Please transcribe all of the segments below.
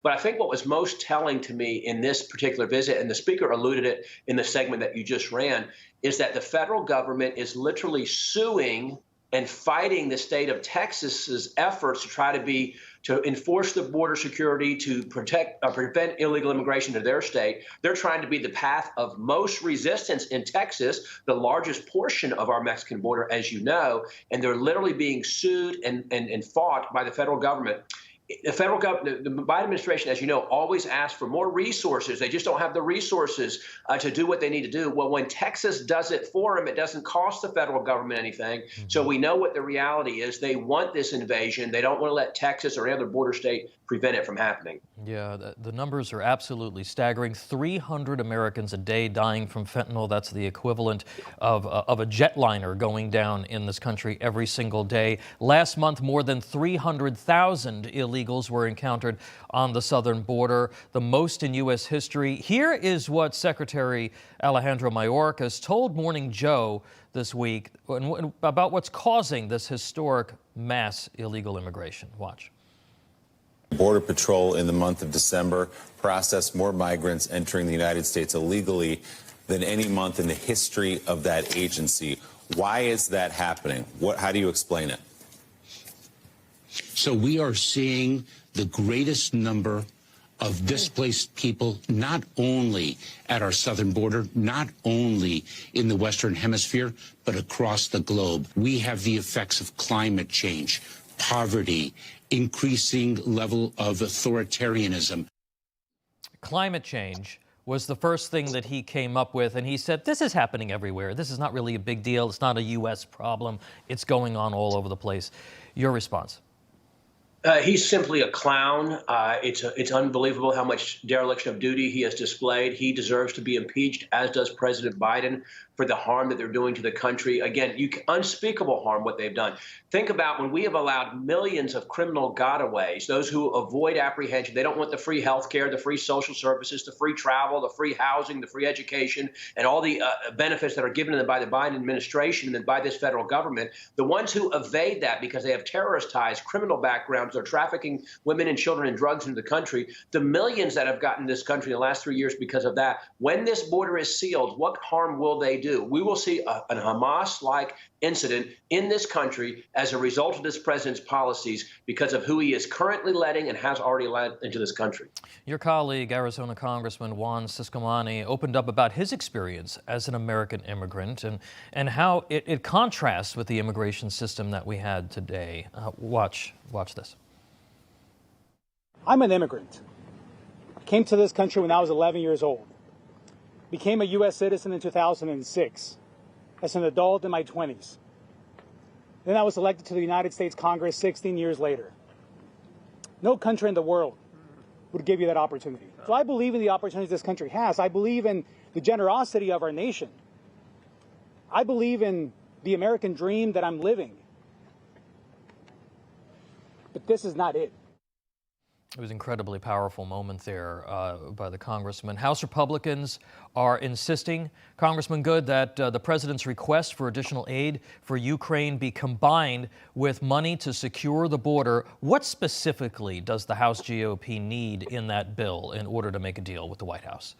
But I think what was most telling to me in this particular visit, and the speaker alluded it in the segment that you just ran, is that the federal government is literally suing and fighting the state of Texas's efforts to try to enforce the border security, to prevent illegal immigration to their state. They're trying to be the path of most resistance in Texas, the largest portion of our Mexican border, as you know, and they're literally being sued and fought by the federal government. The federal government, the Biden administration, as you know, always asks for more resources. They just don't have the resources to do what they need to do. Well, when Texas does it for them, it doesn't cost the federal government anything. So we know what the reality is. They want this invasion. They don't want to let Texas or any other border state prevent it from happening. Yeah, the numbers are absolutely staggering. 300 Americans a day dying from fentanyl. That's the equivalent of a jetliner going down in this country every single day. Last month, more than 300,000 illegals were encountered on the southern border, the most in U.S. history. Here is what Secretary Alejandro Mayorkas told Morning Joe this week about what's causing this historic mass illegal immigration. Watch. Border Patrol in the month of December processed more migrants entering the United States illegally than any month in the history of that agency. Why is that happening? How do you explain it? So we are seeing the greatest number of displaced people, not only at our southern border, not only in the Western Hemisphere, but across the globe. We have the effects of climate change, poverty, increasing level of authoritarianism. Climate change was the first thing that he came up with, and he said, this is happening everywhere. This is not really a big deal. It's not a U.S. problem. It's going on all over the place. Your response? He's simply a clown. It's unbelievable how much dereliction of duty he has displayed. He deserves to be impeached, as does President Biden, for the harm that they're doing to the country. Again, unspeakable harm what they've done. Think about when we have allowed millions of criminal gotaways, those who avoid apprehension. They don't want the free health care, the free social services, the free travel, the free housing, the free education, and all the benefits that are given to them by the Biden administration and by this federal government. The ones who evade that because they have terrorist ties, criminal backgrounds, they're trafficking women and children and drugs into the country, the millions that have gotten this country in the last 3 years because of that. When this border is sealed, what harm will they do? We will see a Hamas-like incident in this country as a result of this president's policies because of who he is currently letting and has already let into this country. Your colleague, Arizona Congressman Juan Ciscomani, opened up about his experience as an American immigrant and how it contrasts with the immigration system that we had today. Watch this. I'm an immigrant. I came to this country when I was 11 years old. Became a U.S. citizen in 2006 as an adult in my 20s. Then I was elected to the United States Congress 16 years later. No country in the world would give you that opportunity. So I believe in the opportunities this country has. I believe in the generosity of our nation. I believe in the American dream that I'm living. But this is not it. It was an incredibly powerful moment there by the congressman. House Republicans are insisting, Congressman Good, that the president's request for additional aid for Ukraine be combined with money to secure the border. What specifically does the House GOP need in that bill in order to make a deal with the White House?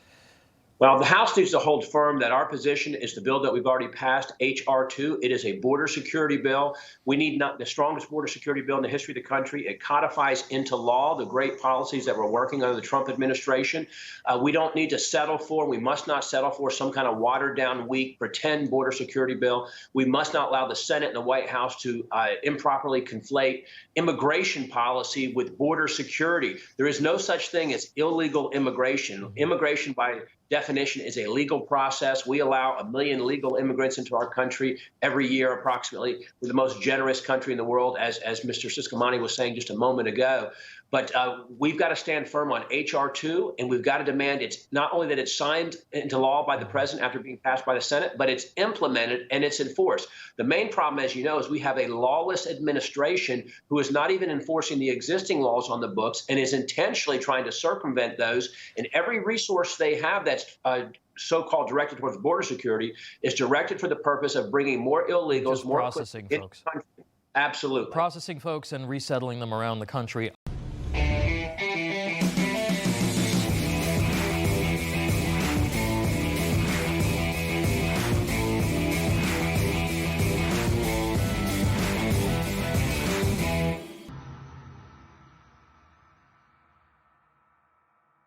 Well, the House needs to hold firm that our position is the bill that we've already passed, H.R. 2. It is a border security bill. We need not the strongest border security bill in the history of the country. It codifies into law the great policies that we're working under the Trump administration. We don't need to settle for, we must not settle for some kind of watered down, weak, pretend border security bill. We must not allow the Senate and the White House to improperly conflate immigration policy with border security. There is no such thing as illegal immigration. Immigration, by definition, is a legal process. We allow 1 million legal immigrants into our country every year, approximately. We're the most generous country in the world, as Mr. Ciscomani was saying just a moment ago. But we've got to stand firm on H.R. 2, and we've got to demand it's not only that it's signed into law by the president after being passed by the Senate, but it's implemented and it's enforced. The main problem, as you know, is we have a lawless administration who is not even enforcing the existing laws on the books and is intentionally trying to circumvent those. And every resource they have that's so-called directed towards border security is directed for the purpose of bringing more illegals, just more processing folks. Absolutely. Processing folks and resettling them around the country.